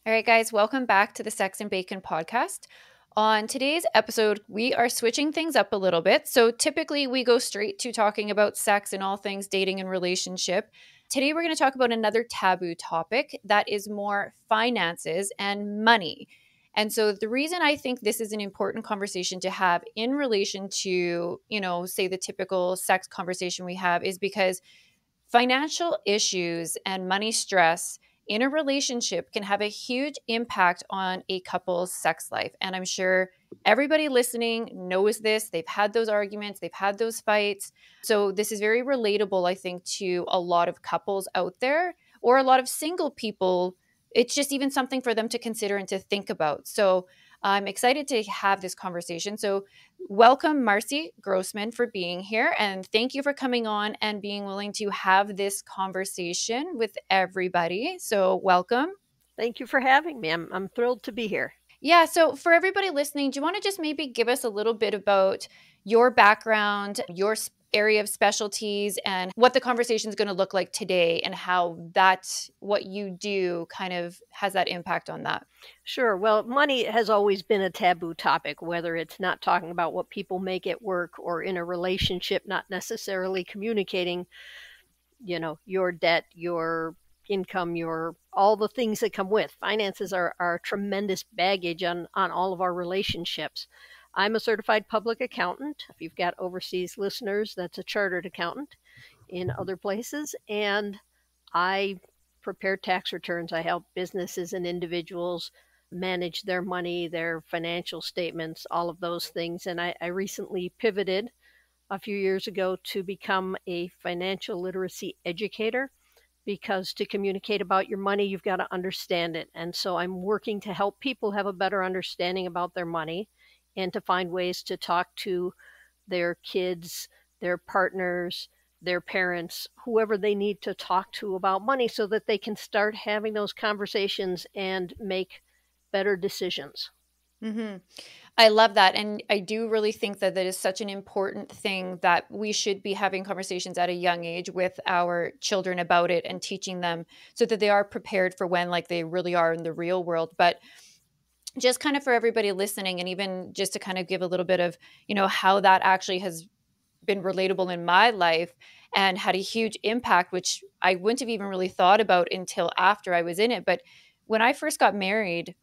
All right, guys, welcome back to the Sex and Bacon podcast. On today's episode, we are switching things up a little bit. So typically, we go straight to talking about sex and all things dating and relationship. Today, we're going to talk about another taboo topic that is more finances and money. And so, the reason I think this is an important conversation to have in relation to, say the typical sex conversation we have is because financial issues and money stress in a relationship can have a huge impact on a couple's sex life. And I'm sure everybody listening knows this. They've had those arguments, they've had those fights. So, this is very relatable, I think, to a lot of couples out there or a lot of single people. It's just even something for them to consider and to think about. So, I'm excited to have this conversation. So, welcome, Marci Grossman, for being here. And thank you for coming on and being willing to have this conversation with everybody. So, welcome. Thank you for having me. I'm thrilled to be here. Yeah. So, for everybody listening, do you want to just maybe give us a little bit about your background, your area of specialties, and what the conversation is going to look like today, and how that, what you do, kind of has that impact on that? Sure. Well, money has always been a taboo topic, whether it's not talking about what people make at work or in a relationship, not necessarily communicating, your debt, your income, your all the things that come with. Finances are tremendous baggage on all of our relationships. I'm a certified public accountant. If you've got overseas listeners, that's a chartered accountant in other places. And I prepare tax returns. I help businesses and individuals manage their money, their financial statements, all of those things. And I recently pivoted a few years ago to become a financial literacy educator because to communicate about your money, you've got to understand it. And so I'm working to help people have a better understanding about their money and to find ways to talk to their kids, their partners, their parents, whoever they need to talk to about money so that they can start having those conversations and make better decisions. Mm-hmm. I love that. And I do really think that that is such an important thing that we should be having conversations at a young age with our children about it and teaching them so that they are prepared for when like they really are in the real world. But just kind of for everybody listening, and even just to kind of give a little bit of, how that actually has been relatable in my life and had a huge impact, which I wouldn't have even really thought about until after I was in it. But when I first got married,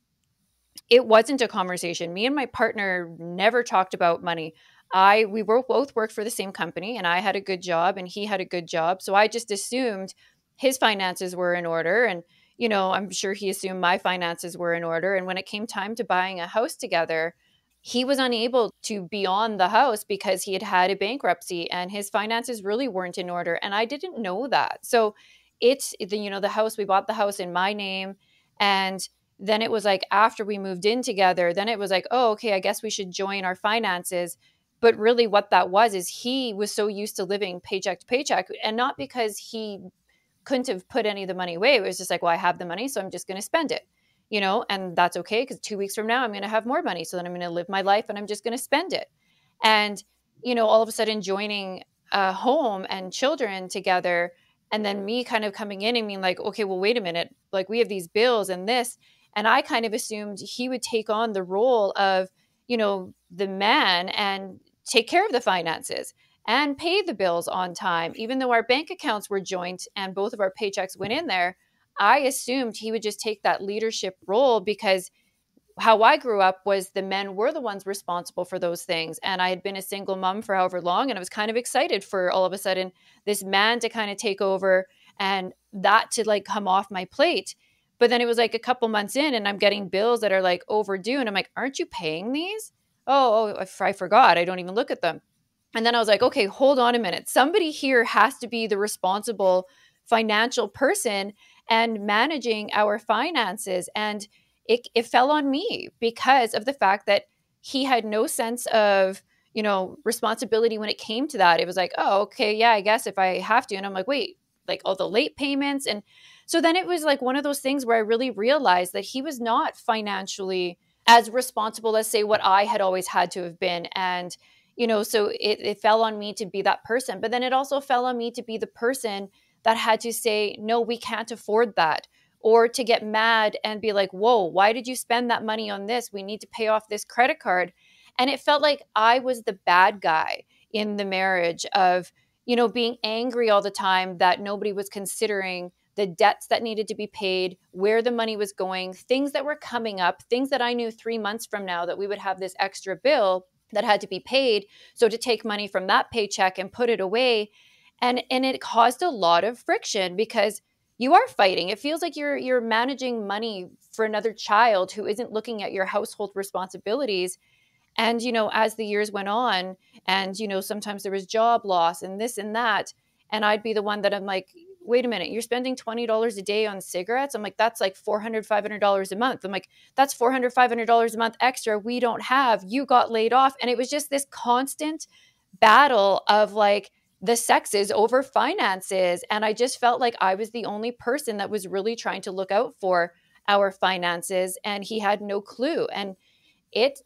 it wasn't a conversation. Me and my partner never talked about money. We were both worked for the same company, and I had a good job and he had a good job. So I just assumed his finances were in order, and I'm sure he assumed my finances were in order. And when it came time to buying a house together, he was unable to be on the house because he had had a bankruptcy and his finances really weren't in order. And I didn't know that. So the house, we bought the house in my name, and then it was like after we moved in together, then it was like, oh, okay, I guess we should join our finances. But really what that was is he was so used to living paycheck to paycheck, and not because he couldn't have put any of the money away. It was just like, well, I have the money, so I'm just going to spend it, and that's okay because 2 weeks from now I'm going to have more money. So then I'm going to live my life and I'm just going to spend it. And, all of a sudden joining a home and children together, and then me kind of coming in and being like, okay, well, wait a minute, like we have these bills and this. And I kind of assumed he would take on the role of, the man and take care of the finances and pay the bills on time. Even though our bank accounts were joint and both of our paychecks went in there, I assumed he would just take that leadership role because how I grew up was the men were the ones responsible for those things. And I had been a single mom for however long. And I was kind of excited for all of a sudden this man to kind of take over and that to like come off my plate. But then it was like a couple months in and I'm getting bills that are like overdue. And I'm like, aren't you paying these? I forgot. I don't even look at them. And then I was like, okay, hold on a minute. Somebody here has to be the responsible financial person and managing our finances. And it fell on me because of the fact that he had no sense of, responsibility when it came to that. It was like, oh, okay, yeah, I guess if I have to. And I'm like, wait, like all the late payments. And so then it was like one of those things where I really realized that he was not financially as responsible as, say, what I had always had to have been. And, so it fell on me to be that person. But then it also fell on me to be the person that had to say, no, we can't afford that. or to get mad and be like, whoa, why did you spend that money on this? We need to pay off this credit card. And it felt like I was the bad guy in the marriage of, being angry all the time that nobody was considering the debts that needed to be paid, where the money was going, things that were coming up, things that I knew 3 months from now that we would have this extra bill that had to be paid. So to take money from that paycheck and put it away. And it caused a lot of friction because you are fighting. It feels like you're managing money for another child who isn't looking at your household responsibilities. And, as the years went on, and, sometimes there was job loss and this and that. And I'd be the one that I'm like, wait a minute, you're spending $20 a day on cigarettes? I'm like, that's like $400, $500 a month. I'm like, that's $400, $500 a month extra we don't have. You got laid off. And it was just this constant battle of like the sexes over finances. And I just felt like I was the only person that was really trying to look out for our finances. And he had no clue. And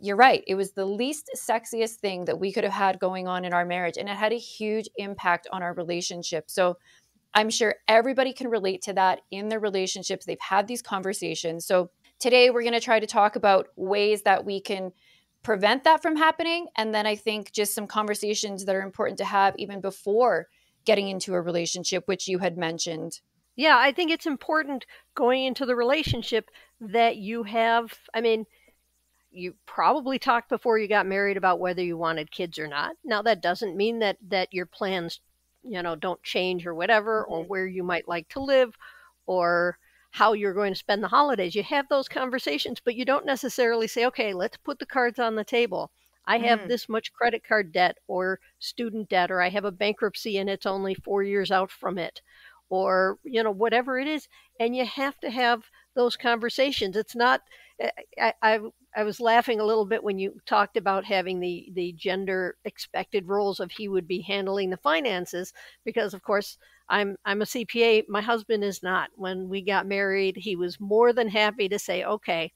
you're right, it was the least sexiest thing that we could have had going on in our marriage, and it had a huge impact on our relationship. So I'm sure everybody can relate to that in their relationships. They've had these conversations. So today we're going to try to talk about ways that we can prevent that from happening, and then I think just some conversations that are important to have even before getting into a relationship, which you had mentioned. Yeah, I think it's important going into the relationship that you have, I mean, you probably talked before you got married about whether you wanted kids or not. Now that doesn't mean that your plans, don't change or whatever, or Mhm. where you might like to live, or how you're going to spend the holidays. You have those conversations, but you don't necessarily say, okay, let's put the cards on the table. I have Mhm. this much credit card debt or student debt, or I have a bankruptcy and it's only 4 years out from it, or, whatever it is. And you have to have those conversations. It's not, I was laughing a little bit when you talked about having the gender expected roles of he would be handling the finances, because of course I'm a CPA. My husband is not. When we got married, he was more than happy to say, okay,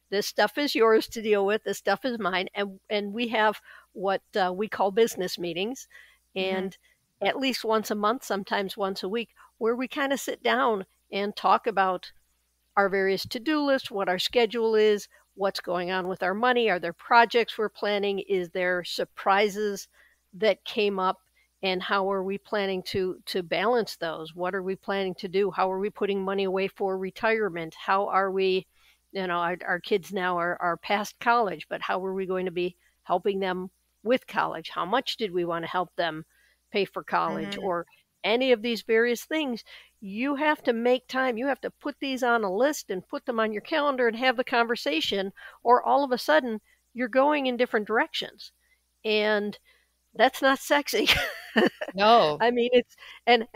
this stuff is yours to deal with. This stuff is mine. And we have what we call business meetings, Mhm. and at least once a month, sometimes once a week, where we kind of sit down and talk about our various to-do lists, what our schedule is, what's going on with our money, are there projects we're planning, is there surprises that came up, and how are we planning to balance those? What are we planning to do? How are we putting money away for retirement? How are we, our kids now are past college, but how are we going to be helping them with college? How much did we want to help them pay for college, Mhm. or any of these various things? You have to make time. You have to put these on a list and put them on your calendar and have the conversation, or all of a sudden you're going in different directions. And that's not sexy. No. I mean, it's and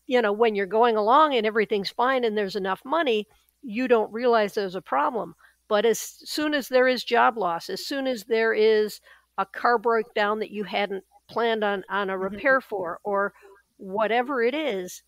when you're going along and everything's fine and there's enough money, you don't realize there's a problem. But as soon as there is job loss, as soon as there is a car breakdown that you hadn't planned on a Mhm. repair for, or whatever it is,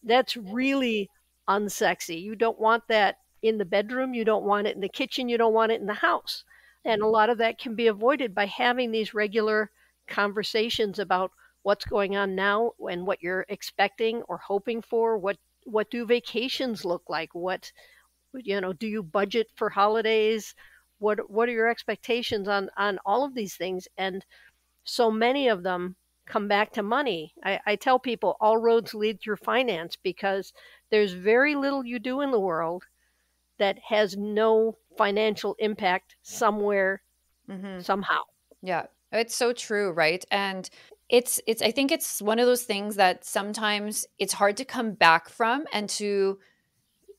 that's really unsexy. You don't want that in the bedroom, you don't want it in the kitchen, you don't want it in the house. And a lot of that can be avoided by having these regular conversations about what's going on now and what you're expecting or hoping for. What do vacations look like? What, do you budget for holidays? What are your expectations on all of these things? And so many of them come back to money. I tell people all roads lead through finance, because there's very little you do in the world that has no financial impact somewhere, Mhm. somehow. Yeah. It's so true, right? And it's I think it's one of those things that sometimes it's hard to come back from, and to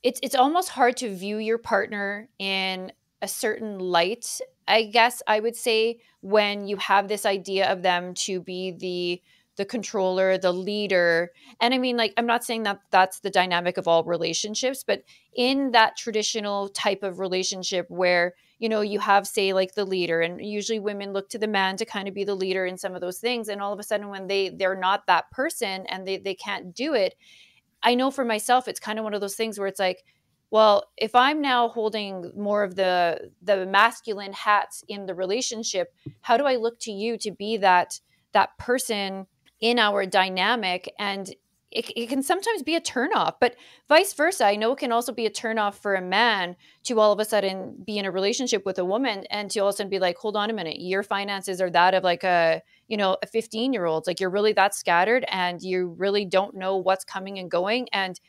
it's almost hard to view your partner in a certain light, I guess I would say, when you have this idea of them to be the controller, the leader. And I mean, like, I'm not saying that that's the dynamic of all relationships, but in that traditional type of relationship where, you have, say, like the leader, and usually women look to the man to kind of be the leader in some of those things, and all of a sudden when they're not that person and they can't do it, I know for myself, it's kind of one of those things where it's like, well, if I'm now holding more of the masculine hats in the relationship, how do I look to you to be that person in our dynamic? And it can sometimes be a turnoff, but vice versa. I know it can also be a turnoff for a man to all of a sudden be in a relationship with a woman and to all of a sudden be like, hold on a minute, your finances are that of like a 15-year-old. Like you're really that scattered and you really don't know what's coming and going. And,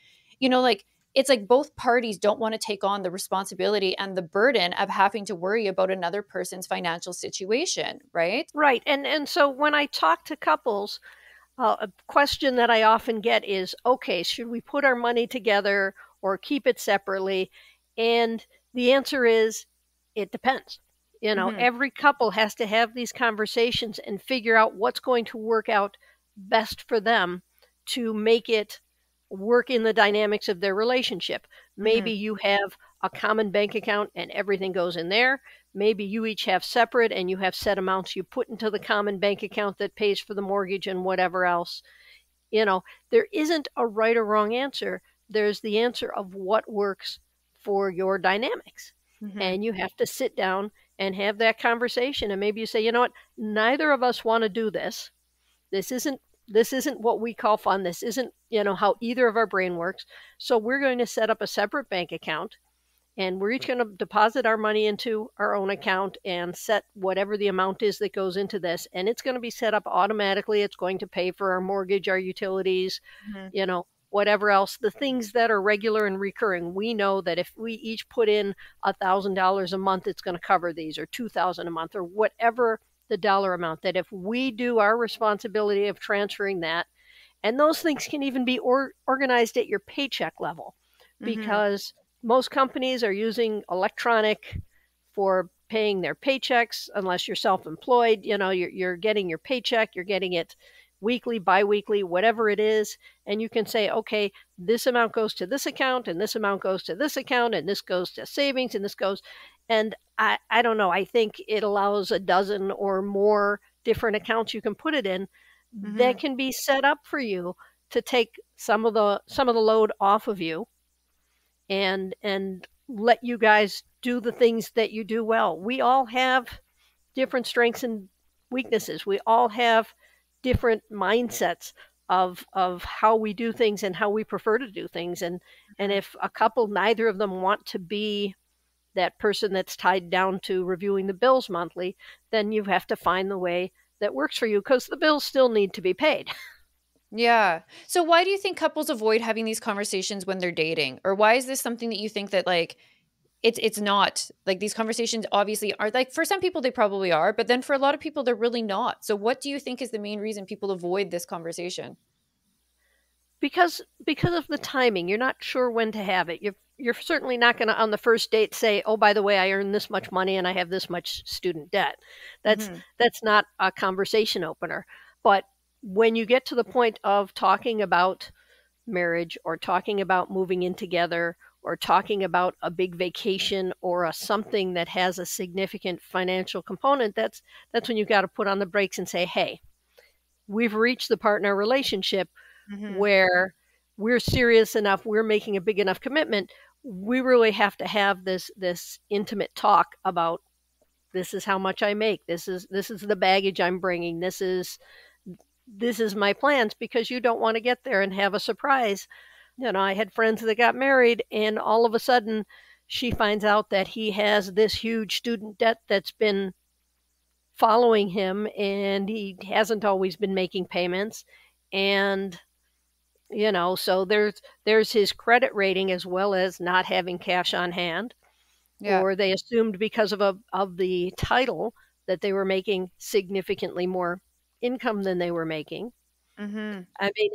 like it's like both parties don't want to take on the responsibility and the burden of having to worry about another person's financial situation, right? Right. And so when I talk to couples, a question that I often get is, okay, should we put our money together or keep it separately? And the answer is, it depends. Hmm. Every couple has to have these conversations and figure out what's going to work out best for them to make it work in the dynamics of their relationship. Maybe Hmm. you have a common bank account and everything goes in there. Maybe you each have separate and you have set amounts you put into the common bank account that pays for the mortgage and whatever else. There isn't a right or wrong answer. There's the answer of what works for your dynamics. Hmm. And you have to sit down and have that conversation. And maybe you say, you know what, neither of us want to do this. This isn't what we call fun. This isn't, how either of our brain works. So we're going to set up a separate bank account and we're each going to deposit our money into our own account and set whatever the amount is that goes into this. And it's going to be set up automatically. It's going to pay for our mortgage, our utilities, Hmm. whatever else, the things that are regular and recurring. We know that if we each put in $1,000 a month, it's going to cover these, or 2,000 a month, or whatever the dollar amount, that if we do our responsibility of transferring that, and those things can even be organized at your paycheck level, Hmm. because most companies are using electronic for paying their paychecks. Unless you're self-employed, you're getting your paycheck, you're getting it weekly, biweekly, whatever it is, and you can say, okay, this amount goes to this account, and this amount goes to this account, and this goes to savings, and this goes, and I don't know. I think it allows a dozen or more different accounts you can put it in that Hmm. can be set up for you to take some of the load off of you and let you guys do the things that you do well. We all have different strengths and weaknesses. We all have different mindsets of how we do things and how we prefer to do things. And Hmm. if a couple, neither of them want to be that person that's tied down to reviewing the bills monthly, then you have to find the way that works for you, because the bills still need to be paid. Yeah. So why do you think couples avoid having these conversations when they're dating? Or why is this something that you think that like it's not like these conversations obviously are like for some people they probably are, but then for a lot of people they're really not. So what do you think is the main reason people avoid this conversation? Because of the timing, you're not sure when to have it. You're certainly not going to on the first date say, "Oh, by the way, I earn this much money and I have this much student debt." That's Mhm. that's not a conversation opener. But when you get to the point of talking about marriage or talking about moving in together or talking about a big vacation or a something that has a significant financial component, that's when you've got to put on the brakes and say, "Hey, we've reached the part in our relationship Mhm. where we're serious enough, we're making a big enough commitment. We really have to have this intimate talk about, this is how much I make. This is the baggage I'm bringing. This is my plans, because you don't want to get there and have a surprise." I had friends that got married and all of a sudden she finds out that he has this huge student debt that's been following him and he hasn't always been making payments. And so there's his credit rating as well as not having cash on hand, Yeah. or they assumed because of the title that they were making significantly more income than they were making. Mhm. I mean,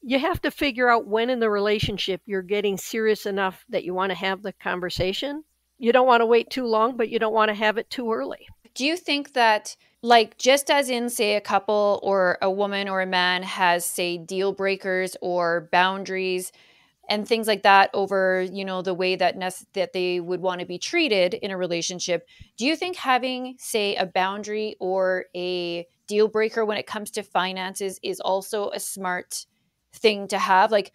you have to figure out when in the relationship you're getting serious enough that you want to have the conversation. You don't want to wait too long, but you don't want to have it too early. Do you think that, like, just as in, say, a couple or a woman or a man has, say, deal breakers or boundaries and things like that over, the way that that they would want to be treated in a relationship, do you think having, say, a boundary or a deal breaker when it comes to finances is also a smart thing to have? Like,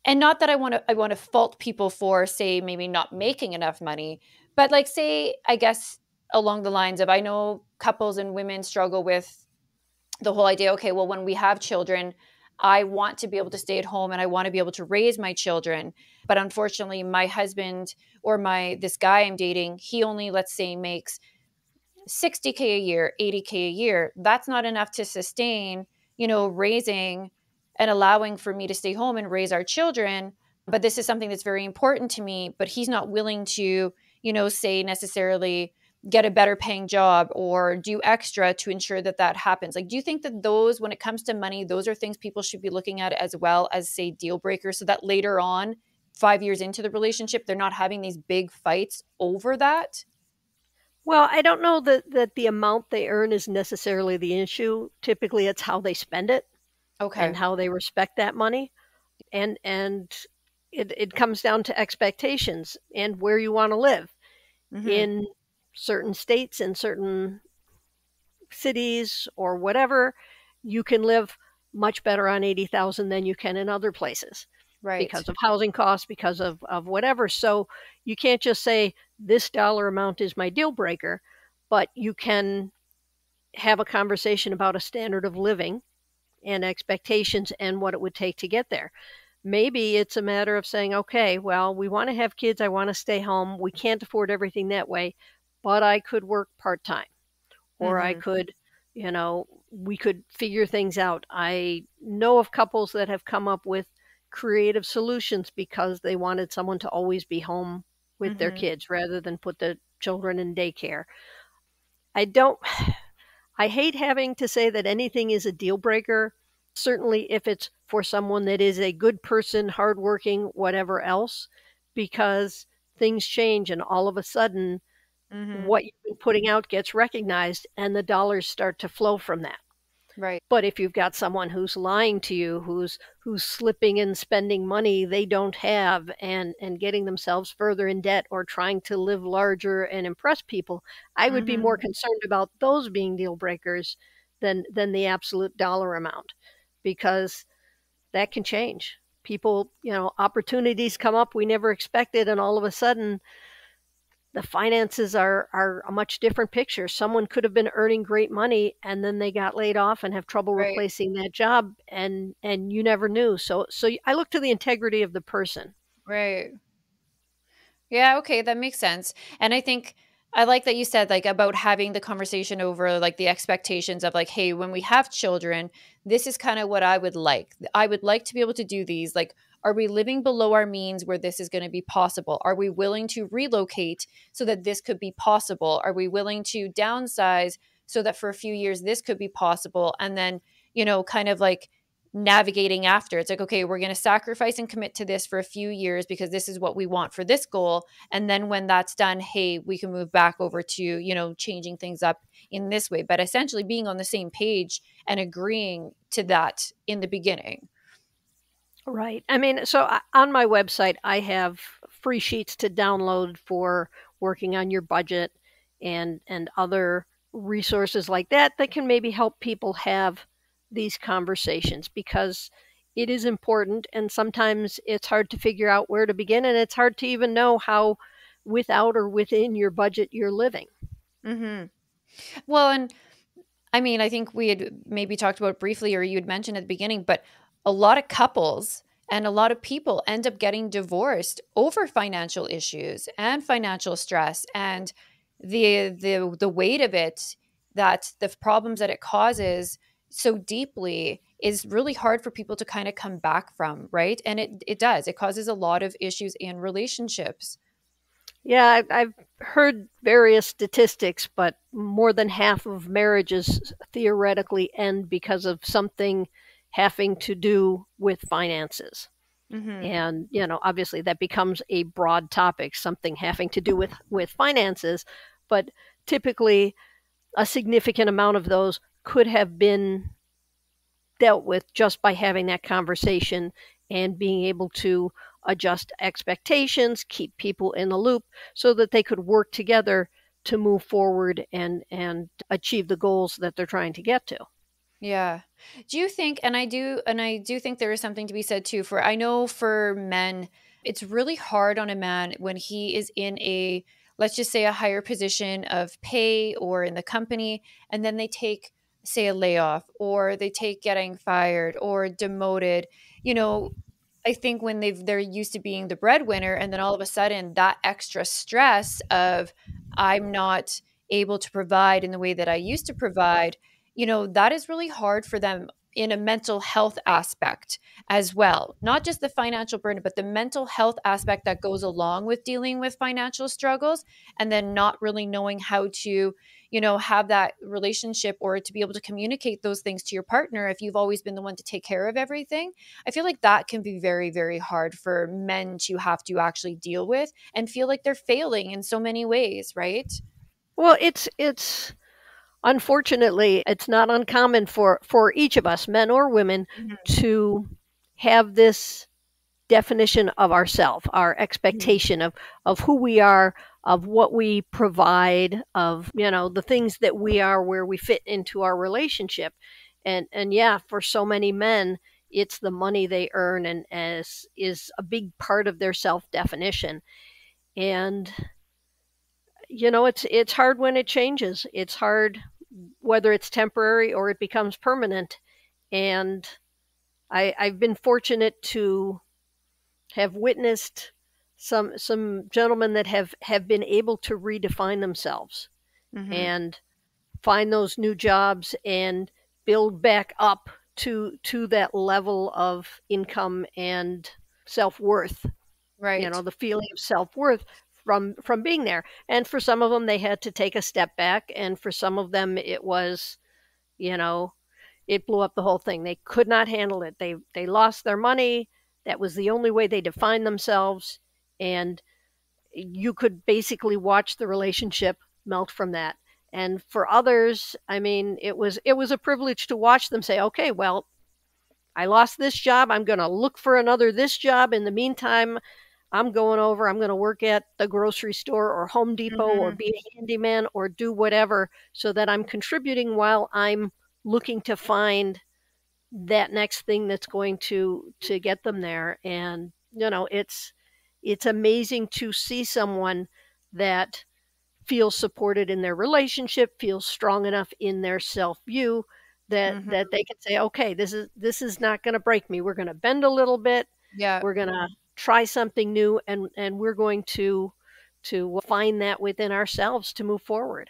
and not that I want to fault people for, say, maybe not making enough money, but like, say, I guess along the lines of, I know couples and women struggle with the whole idea, okay, well, when we have children, I want to be able to stay at home and I want to be able to raise my children. But unfortunately, my husband or this guy I'm dating, he only, let's say, makes 60K a year, 80K a year. That's not enough to sustain, raising and allowing for me to stay home and raise our children. But this is something that's very important to me. But he's not willing to, say necessarily get a better paying job or do extra to ensure that that happens. Like, do you think that those, when it comes to money, those are things people should be looking at as well as, say, deal breakers, so that later on, 5 years into the relationship, they're not having these big fights over that? Well, I don't know that the amount they earn is necessarily the issue. Typically, it's how they spend it and Okay. how they respect that money. And it comes down to expectations and where you want to live. Mm-hmm. In certain states, in certain cities or whatever, you can live much better on 80,000 than you can in other places Right. because of housing costs, because of whatever. So you can't just say this dollar amount is my deal breaker, but you can have a conversation about a standard of living and expectations and what it would take to get there. Maybe it's a matter of saying, okay, well, we want to have kids. I want to stay home. We can't afford everything that way, but I could work part time, or I Mm-hmm. could, we could figure things out. I know of couples that have come up with creative solutions because they wanted someone to always be home with their Mm-hmm. kids rather than put the children in daycare. I don't, I hate having to say that anything is a deal breaker. Certainly, if it's for someone that is a good person, hardworking, whatever else, because things change and all of a sudden Mm-hmm. what you've been putting out gets recognized and the dollars start to flow from that. Right. But if you've got someone who's lying to you, who's slipping and spending money they don't have and getting themselves further in debt or trying to live larger and impress people, I would be more Mm-hmm. concerned about those being deal breakers than the absolute dollar amount because that can change. People, opportunities come up we never expected and all of a sudden the finances are a much different picture. Someone could have been earning great money and then they got laid off and have trouble Right. replacing that job and you never knew. So I look to the integrity of the person. Right. Yeah, okay, that makes sense. And I think I like that you said like about having the conversation over like the expectations of like, hey, when we have children, this is kind of what I would like. I would like to be able to do these. Like, are we living below our means where this is going to be possible? Are we willing to relocate so that this could be possible? Are we willing to downsize so that for a few years this could be possible? And then, kind of like navigating after. It's like, okay, we're going to sacrifice and commit to this for a few years because this is what we want for this goal. And then when that's done, hey, we can move back over to, changing things up in this way. But essentially being on the same page and agreeing to that in the beginning. Right. I mean, on my website, I have free sheets to download for working on your budget and other resources like that can maybe help people have these conversations because it is important and sometimes it's hard to figure out where to begin and it's hard to even know how without or within your budget you're living. Hmm. Well, and I mean, I think we had maybe talked about it briefly, or you had mentioned at the beginning, but a lot of couples and a lot of people end up getting divorced over financial issues and financial stress and the weight of it, that the problems that it causes so deeply is really hard for people to kind of come back from, right? And it does. It causes a lot of issues in relationships. Yeah, I've heard various statistics, but more than half of marriages theoretically end because of something having to do with finances. Mhm. And, obviously that becomes a broad topic, something having to do with finances, but typically a significant amount of those could have been dealt with just by having that conversation and being able to adjust expectations, keep people in the loop so that they could work together to move forward and achieve the goals that they're trying to get to. Yeah. Do you think, and I do think there is something to be said too, for I know for men, it's really hard on a man when he is in let's just say a higher position of pay or in the company, and then they take say, a layoff, or they take getting fired or demoted, you know, I think when they're used to being the breadwinner, and then all of a sudden that extra stress of I'm not able to provide in the way that I used to provide, that is really hard for them in a mental health aspect as well. Not just the financial burden, but the mental health aspect that goes along with dealing with financial struggles, and then not really knowing how to have that relationship or to be able to communicate those things to your partner if you've always been the one to take care of everything. I feel like that can be very, very hard for men to have to actually deal with and feel like they're failing in so many ways, right? Well, it's unfortunately, it's not uncommon for each of us, men or women, Mhm. to have this definition of ourself, our Mhm. expectation of who we are, of what we provide, of the things that we are, where we fit into our relationship. And yeah, for so many men, it's the money they earn and as is a big part of their self definition. And it's hard when it changes. It's hard whether it's temporary or it becomes permanent. And I've been fortunate to have witnessed some gentlemen that have been able to redefine themselves Mhm. and find those new jobs and build back up to that level of income and self-worth, Right. the feeling of self-worth from being there. And for some of them they had to take a step back, and for some of them it was, you know it blew up the whole thing. They could not handle it. They lost their money. That was the only way they defined themselves, and you could basically watch the relationship melt from that. And for others, I mean, it was a privilege to watch them say, "Okay, well, I lost this job. I'm going to look for another this job. In the meantime, I'm going over. I'm going to work at the grocery store or Home Depot or Mhm. be a handyman or do whatever so that I'm contributing while I'm looking to find that next thing that's going to get them there." And it's amazing to see someone that feels supported in their relationship, feels strong enough in their self view Mhm. that they can say, okay, this is not going to break me. We're going to bend a little bit. Yeah. We're going to try something new, and we're going to find that within ourselves to move forward.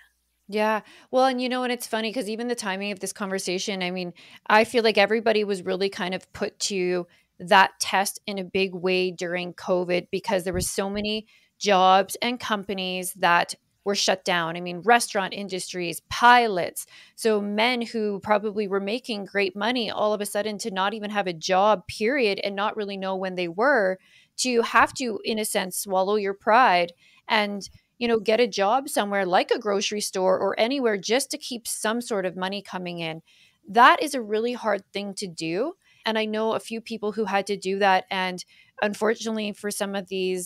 Yeah. Well, and it's funny because even the timing of this conversation, I mean, I feel like everybody was really kind of put to that test in a big way during COVID because there were so many jobs and companies that were shut down. I mean, restaurant industries, pilots. So men who probably were making great money all of a sudden to not even have a job, period, and not really know when they were, to have to, in a sense, swallow your pride and get a job somewhere like a grocery store or anywhere just to keep some sort of money coming in. That is a really hard thing to do. And I know a few people who had to do that. And unfortunately, for some of the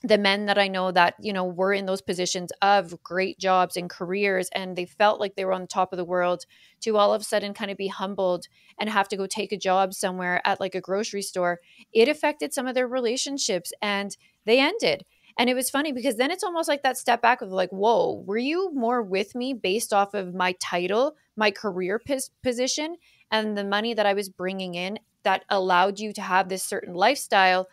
men that I know that, were in those positions of great jobs and careers, and they felt like they were on the top of the world, to all of a sudden kind of be humbled and have to go take a job somewhere at like a grocery store, it affected some of their relationships and they ended. And it was funny because then it's almost like that step back of like, whoa, were you more with me based off of my title, my career position, and the money that I was bringing in that allowed you to have this certain lifestyle?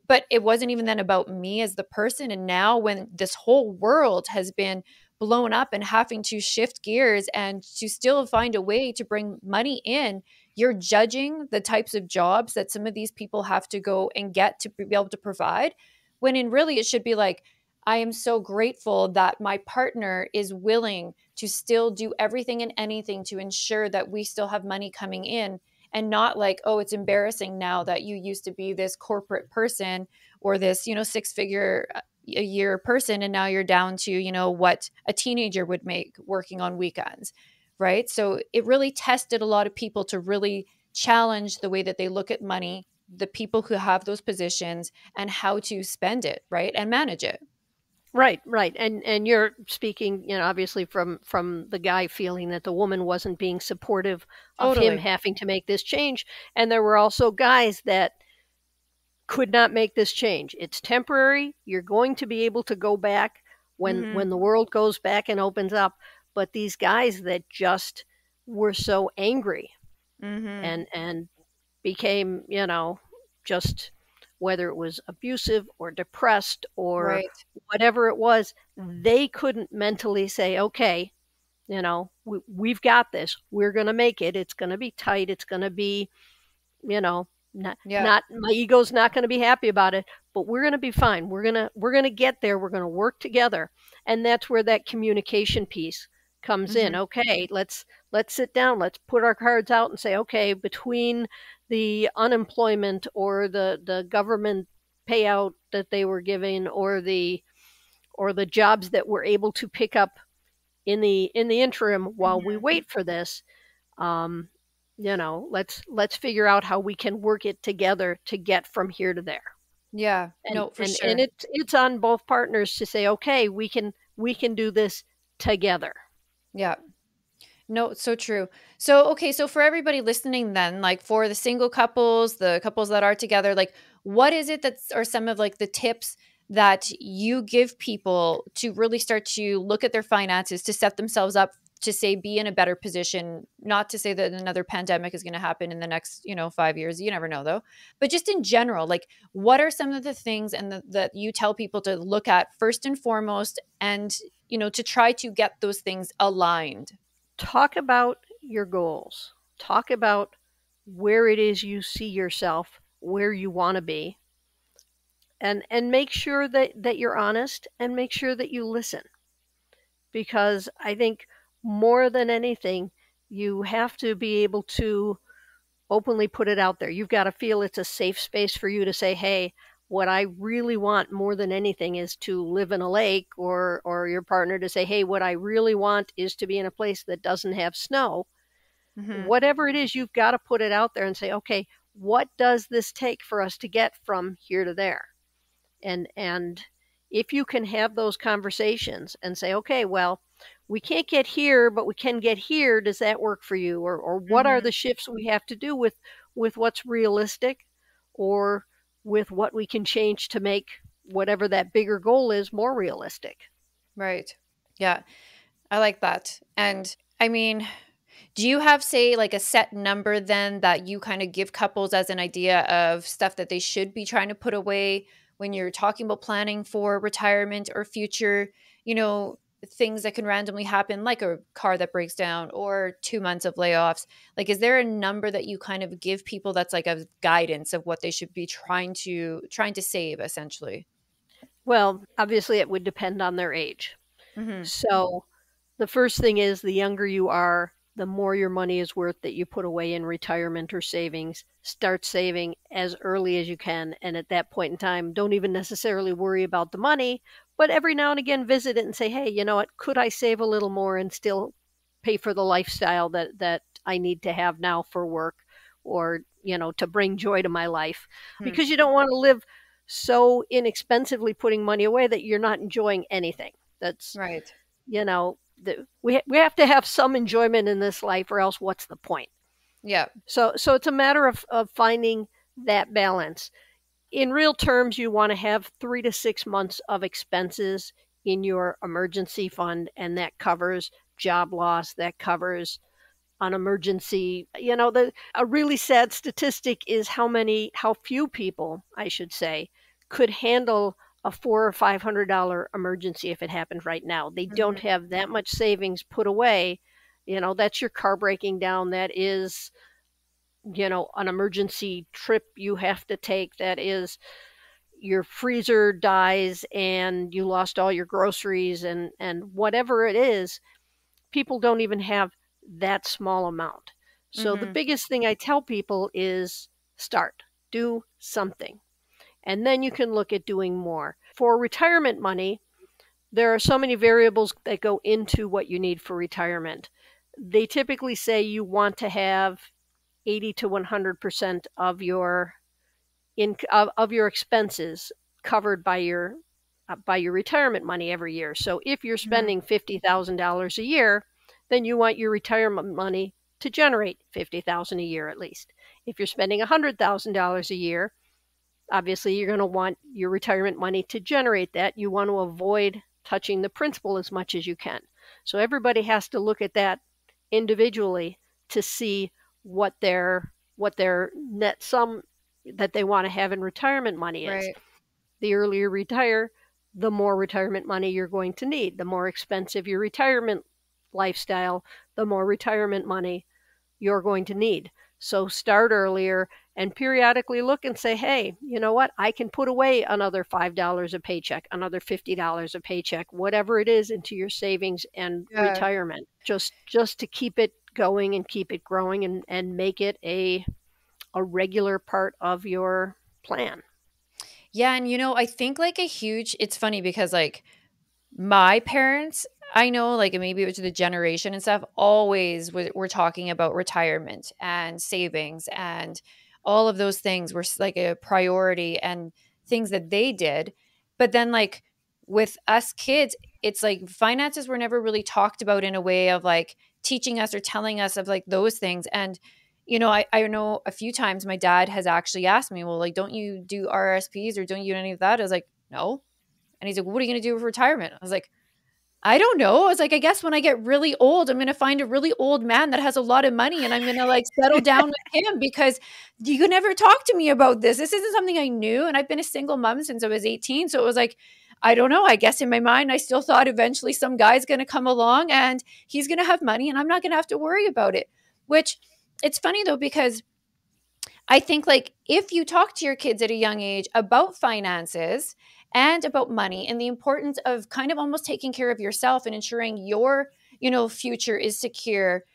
But it wasn't even then about me as the person. And now when this whole world has been blown up and having to shift gears and to still find a way to bring money in, you're judging the types of jobs that some of these people have to go and get to be able to provide, when in really it should be like, I am so grateful that my partner is willing to still do everything and anything to ensure that we still have money coming in, and not like, oh, it's embarrassing now that you used to be this corporate person or this, six figure a year person, and now you're down to, what a teenager would make working on weekends, right? So it really tested a lot of people to really challenge the way that they look at money, the people who have those positions, and how to spend it, right? And manage it. Right, right. And you're speaking, obviously from the guy feeling that the woman wasn't being supportive of him Totally. having to make this change. And there were also guys that could not make this change. It's temporary. You're going to be able to go back when Hmm. the world goes back and opens up. But these guys that just were so angry Mhm. and became, just whether it was abusive or depressed or Right. whatever it was, they couldn't mentally say, okay, we've got this. We're going to make it. It's going to be tight. It's going to be, you know, Yeah. not my ego's not going to be happy about it, but we're going to be fine. We're going to get there. We're going to work together. And that's where that communication piece comes in. Mhm. Okay, let's sit down. Let's put our cards out and say, okay, between the unemployment or the government payout that they were giving or the jobs that we're able to pick up in the interim while we Mhm. wait for this, um, let's figure out how we can work it together to get from here to there. Yeah. And No, for and and sure. it's on both partners to say, okay, we can do this together. Yeah. No, it's so true. So, okay, so for everybody listening then, like for the single couples, the couples that are together, like what is it that's are some of like the tips that you give people to really start to look at their finances to set themselves up to say be in a better position, not to say that another pandemic is going to happen in the next, 5 years. You never know though. But just in general, like what are some of the things that you tell people to look at first and foremost and, to try to get those things aligned? Talk about your goals. Talk about where it is you see yourself, where you want to be, and make sure that you're honest and make sure that you listen, because I think more than anything, you have to be able to openly put it out there. You've got to feel it's a safe space for you to say, hey, what I really want more than anything is to live in a lake, or your partner to say, hey, what I really want is to be in a place that doesn't have snow. Mhm. Whatever it is, you've got to put it out there and say, okay, what does this take for us to get from here to there? And if you can have those conversations and say, okay, well, we can't get here, but we can get here. Does that work for you? Or what are Mhm. the shifts we have to do with what's realistic, or with what we can change to make whatever that bigger goal is more realistic? Right. Yeah. I like that. And I mean, do you have, say, like a set number then that you kind of give couples as an idea of stuff that they should be trying to put away when you're talking about planning for retirement or future, you know, things that can randomly happen, like a car that breaks down or 2 months of layoffs? Like, is there a number that you kind of give people that's like a guidance of what they should be trying to save essentially? Well, obviously, it would depend on their age. Mm-hmm. So the first thing is, the younger you are, the more your money is worth that you put away in retirement or savings. Start saving as early as you can. And at that point in time, don't even necessarily worry about the money, but every now and again visit it and say, hey, you know what? Could I save a little more and still pay for the lifestyle that I need to have now for work, or, to bring joy to my life? Because you don't want to live so inexpensively putting money away that you're not enjoying anything. That's, Right. we have to have some enjoyment in this life, or else what's the point? Yeah. So it's a matter of finding that balance. In real terms, you want to have 3 to 6 months of expenses in your emergency fund, and that covers job loss, that covers an emergency. A really sad statistic is how few people, I should say, could handle a $400 or $500 emergency if it happened right now. They don't Mm-hmm. have that much savings put away. That's your car breaking down. That is, an emergency trip you have to take. That is, your freezer dies and you lost all your groceries, and whatever it is, people don't even have that small amount. So the Mm-hmm. biggest thing I tell people is start, do something, and then you can look at doing more. For retirement money, there are so many variables that go into what you need for retirement. They typically say you want to have 80 to 100% of your expenses covered by your retirement money every year. So if you're Mm-hmm. spending $50,000 a year, then you want your retirement money to generate $50,000 a year at least. If you're spending $100,000 a year, obviously you're going to want your retirement money to generate that. You want to avoid touching the principal as much as you can. So everybody has to look at that individually to see what their net sum that they want to have in retirement money is. Right. The earlier you retire, the more retirement money you're going to need. The more expensive your retirement lifestyle, the more retirement money you're going to need. So start earlier and periodically look and say, hey, you know what? I can put away another $5 a paycheck, another $50 a paycheck, whatever it is, into your savings and Yeah. retirement, just to keep it going and keep it growing, and make it a regular part of your plan. Yeah, and I think like a huge it's funny because like my parents, I know, like, maybe it was the generation and stuff, always were talking about retirement and savings and all of those things were like a priority and things that they did. But then, like, with us kids, it's like finances were never really talked about in a way of like teaching us or telling us of like those things. And, I know a few times my dad has actually asked me, well, like, don't you do RSPs or don't you do any of that? I was like, no. And he's like, what are you going to do with retirement? I was like, I don't know. I was like, I guess when I get really old, I'm going to find a really old man that has a lot of money and I'm going to like settle down with him because you could never talk to me about this. This isn't something I knew. And I've been a single mom since I was 18. So it was like, I don't know. I guess in my mind, I still thought eventually some guy's going to come along and he's going to have money and I'm not going to have to worry about it. Which it's funny though, because I think like if you talk to your kids at a young age about finances and about money and the importance of kind of almost taking care of yourself and ensuring your, future is secure,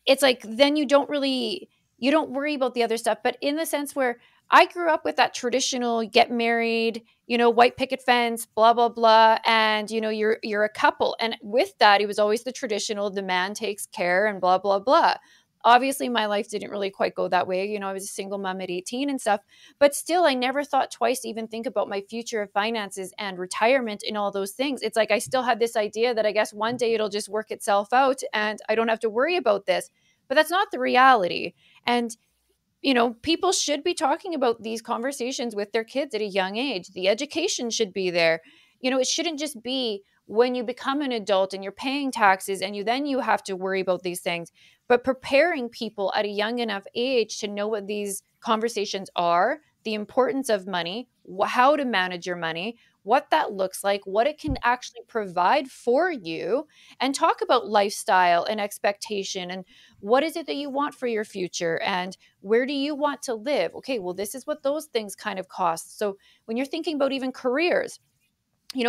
it's like then you don't worry about the other stuff. But in the sense where I grew up with that traditional get married, white picket fence, blah blah blah, and you're a couple, and with that it was always the traditional the man takes care and blah blah blah. Obviously my life didn't really quite go that way. I was a single mom at 18 and stuff, but still I never thought twice to even think about my future of finances and retirement and all those things. It's like I still had this idea that I guess one day it'll just work itself out and I don't have to worry about this. But that's not the reality. And, people should be talking about these conversations with their kids at a young age. The education should be there. It shouldn't just be when you become an adult and you're paying taxes and you have to worry about these things, but preparing people at a young enough age to know what these conversations are, the importance of money, how to manage your money, what that looks like, what it can actually provide for you, and talk about lifestyle and expectation and what is it that you want for your future and where do you want to live. Okay, well, this is what those things kind of cost. So when you're thinking about even careers,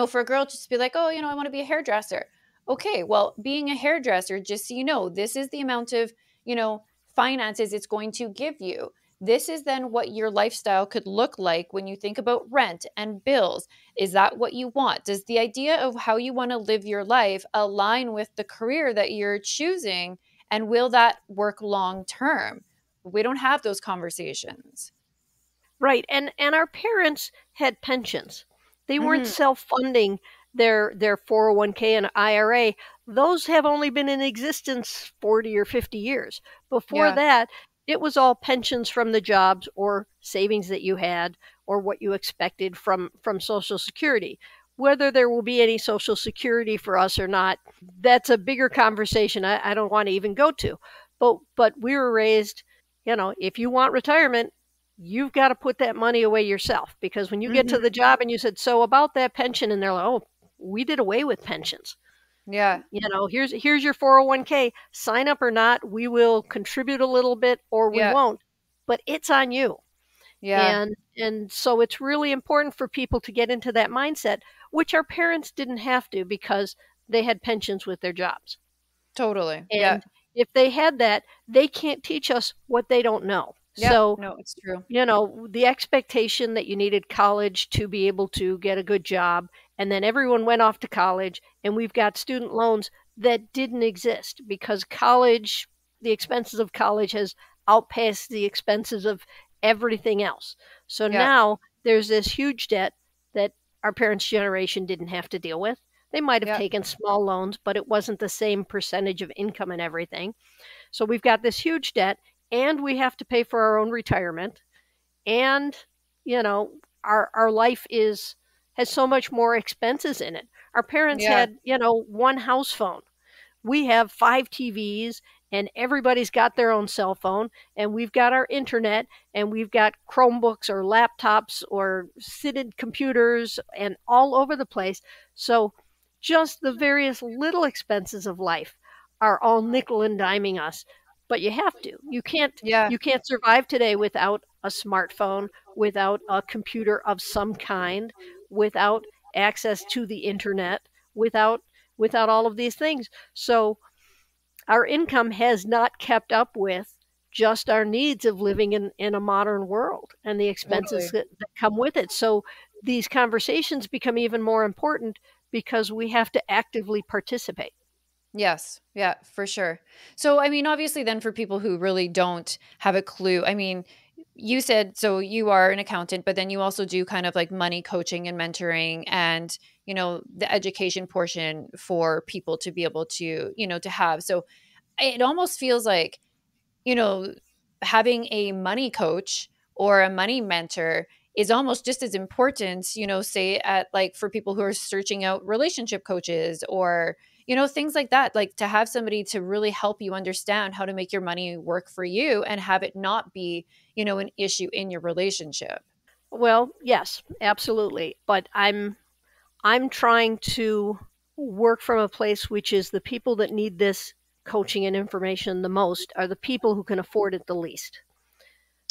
for a girl just to be like, oh, I want to be a hairdresser. Okay, well, being a hairdresser, just so you know, this is the amount of, finances it's going to give you. This is then what your lifestyle could look like when you think about rent and bills. Is that what you want? Does the idea of how you want to live your life align with the career that you're choosing? And will that work long term? We don't have those conversations. Right. And our parents had pensions. They weren't Hmm. self-funding their 401k and IRA. Those have only been in existence 40 or 50 years. Before Yeah. that, it was all pensions from the jobs or savings that you had or what you expected from Social Security. Whether there will be any Social Security for us or not, that's a bigger conversation I don't want to even go to. But we were raised, if you want retirement, you've got to put that money away yourself, because when you get to Hmm. the job and you said, so about that pension, and they're like, oh, we did away with pensions. Yeah. Here's your 401k, sign up or not, we will contribute a little bit or we Yeah. won't, but it's on you. Yeah. And so it's really important for people to get into that mindset, which our parents didn't have to because they had pensions with their jobs. Totally. Yeah. And if they had that, they can't teach us what they don't know. Yeah. So No, it's true. the expectation that you needed college to be able to get a good job, and then everyone went off to college, and we've got student loans that didn't exist because the expenses of college has outpaced the expenses of everything else. So Yeah. now there's this huge debt that our parents' generation didn't have to deal with. They might have Yeah. taken small loans, but it wasn't the same percentage of income and everything. So we've got this huge debt, and we have to pay for our own retirement, and you know our life is has so much more expenses in it. Our parents Yeah. had one house phone. We have 5 TVs and everybody's got their own cell phone, and we've got our internet, and we've got Chromebooks or laptops or fitted computers and all over the place. So just the various little expenses of life are all nickel and diming us. But you have to. Yeah. You can't survive today without a smartphone, without a computer of some kind, without access to the internet, without all of these things. So our income has not kept up with just our needs of living in a modern world and the expenses Totally. that come with it. So these conversations become even more important because we have to actively participate. Yes. Yeah, for sure. So, I mean, obviously, then for people who really don't have a clue, I mean, you said so you are an accountant, but then you also do kind of like money coaching and mentoring and, the education portion for people to be able to, to have. So it almost feels like, you know, having a money coach or a money mentor is almost just as important, say at like for people who are searching out relationship coaches or, things like that, like to have somebody to really help you understand how to make your money work for you and have it not be, an issue in your relationship. Well, yes, absolutely. But I'm trying to work from a place which is the people that need this coaching and information the most are the people who can afford it the least.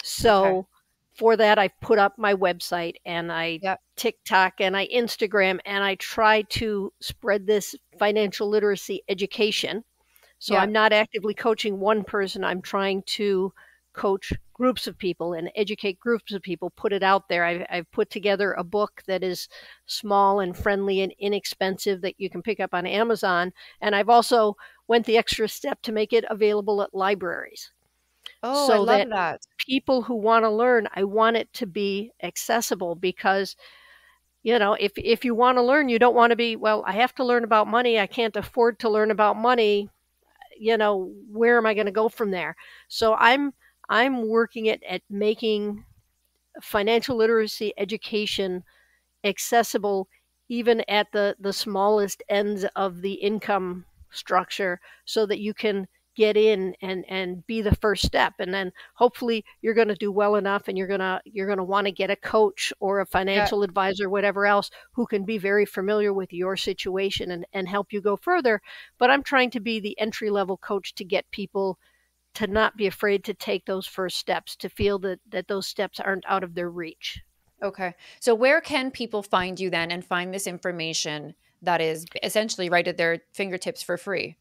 Okay. So for that, I put up my website and I Yep. TikTok and I Instagram and I try to spread this financial literacy education. So I'm Yep. not actively coaching one person. I'm trying to coach groups of people and educate groups of people, put it out there. I've put together a book that is small and friendly and inexpensive that you can pick up on Amazon. And I've also went the extra step to make it available at libraries Oh, I so love that that. people who want to learn, I want it to be accessible because if you want to learn, you don't want to be, well, I have to learn about money. I can't afford to learn about money. Where am I going to go from there? So I'm working at making financial literacy education accessible even at the smallest ends of the income structure so that you can get in and be the first step, and then hopefully you're going to do well enough and you're going to want to get a coach or a Yeah. financial advisor, whatever else, who can be very familiar with your situation and help you go further. But I'm trying to be the entry level coach to get people to not be afraid to take those first steps, to feel that those steps aren't out of their reach. Okay. So where can people find you then and find this information that is essentially right at their fingertips for free?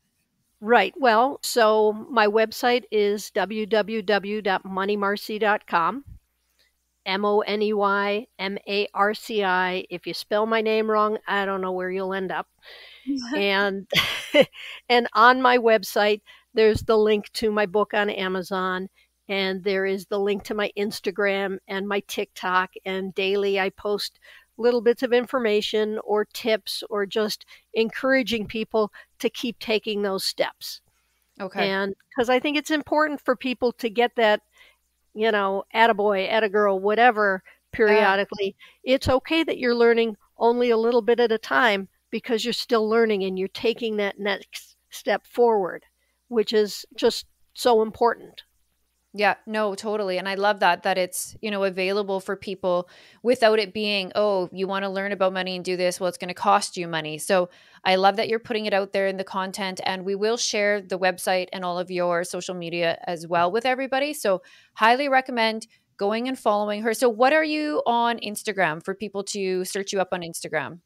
Right. Well, so my website is www.moneymarci.com. MoneyMarci. If you spell my name wrong, I don't know where you'll end up. And and on my website there's the link to my book on Amazon, and there is the link to my Instagram and my TikTok, and daily I post little bits of information or tips or just encouraging people to keep taking those steps. Okay. And because I think it's important for people to get that, attaboy, attagirl, whatever, Yeah. periodically. It's okay that you're learning only a little bit at a time because you're still learning and you're taking that next step forward, which is just so important. Yeah, no, totally. And I love that it's, available for people without it being, oh, you want to learn about money and do this, well, it's going to cost you money. So I love that you're putting it out there in the content, and we will share the website and all of your social media as well with everybody. So highly recommend going and following her. So what are you on Instagram for people to search you up on Instagram?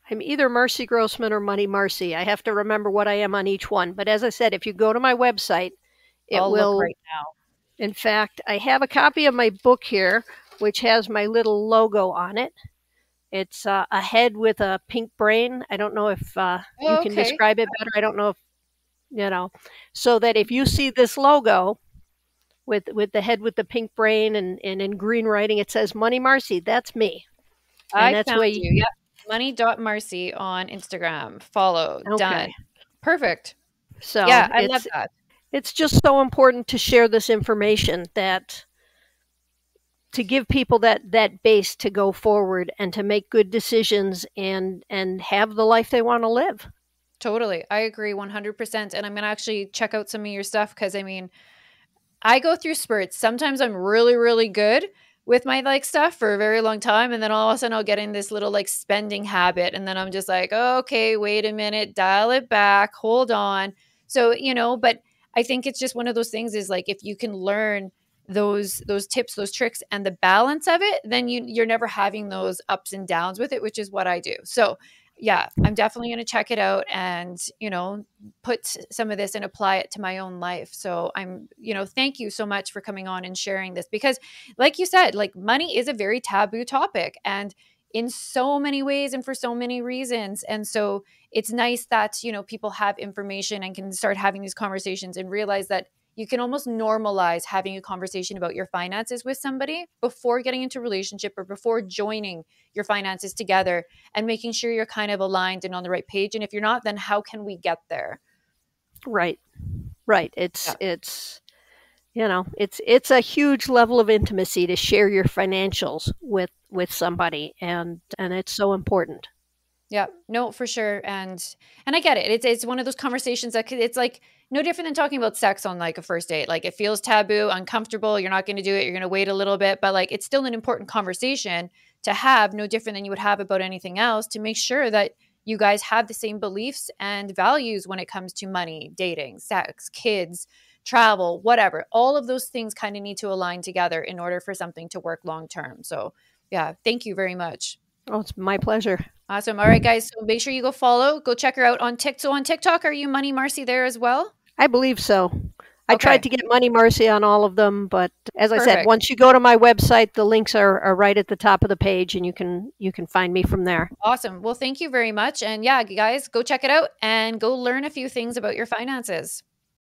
I'm either Marci Grossman or Money Marci. I have to remember what I am on each one. But as I said, if you go to my website, it I'll look will. right now. In fact, I have a copy of my book here, which has my little logo on it. It's a head with a pink brain. I don't know if you Oh, can okay. describe it better. I don't know if, so that if you see this logo with the head with the pink brain and in green writing, it says Money Marci. That's me. And I that's found why, you. Yep. Money.marcy on Instagram. Follow. okay. Done. Perfect. Yeah, So I love that. it's just so important to share this information, that to give people that base to go forward and to make good decisions and have the life they want to live. Totally. I agree 100%. And I'm going to actually check out some of your stuff because I mean, I go through spurts. Sometimes I'm really, really good with my like stuff for a very long time. And then all of a sudden I'll get in this little like spending habit. And then I'm just like, oh, okay, wait a minute, dial it back, hold on. So, but I think it's just one of those things is like if you can learn those tips, those tricks and the balance of it, then you're never having those ups and downs with it, which is what I do. So yeah, I'm definitely going to check it out and, put some of this and apply it to my own life. So thank you so much for coming on and sharing this because like you said, like money is a very taboo topic and in so many ways and for so many reasons. And so it's nice that, people have information and can start having these conversations and realize that you can almost normalize having a conversation about your finances with somebody before getting into a relationship or before joining your finances together and making sure you're kind of aligned and on the right page. And if you're not, then how can we get there? Right. Right. Yeah. It's a huge level of intimacy to share your financials with somebody, and it's so important. Yeah, no, for sure, and I get it. It's one of those conversations that it's like no different than talking about sex on like a first date. Like it feels taboo, uncomfortable. You're not going to do it. You're going to wait a little bit, but like it's still an important conversation to have. No different than you would have about anything else. To make sure that you guys have the same beliefs and values when it comes to money, dating, sex, kids, travel, whatever. All of those things kind of need to align together in order for something to work long term. So, yeah, thank you very much. Oh, it's my pleasure. Awesome. All right, guys. So make sure you go follow. Go check her out on TikTok. So on TikTok, are you Money Marcy there as well? I believe so. I tried Okay. to get Money Marcy on all of them, but as I said, Perfect. once you go to my website, the links are right at the top of the page, and you can find me from there. Awesome. Well, thank you very much. And yeah, guys, go check it out and go learn a few things about your finances.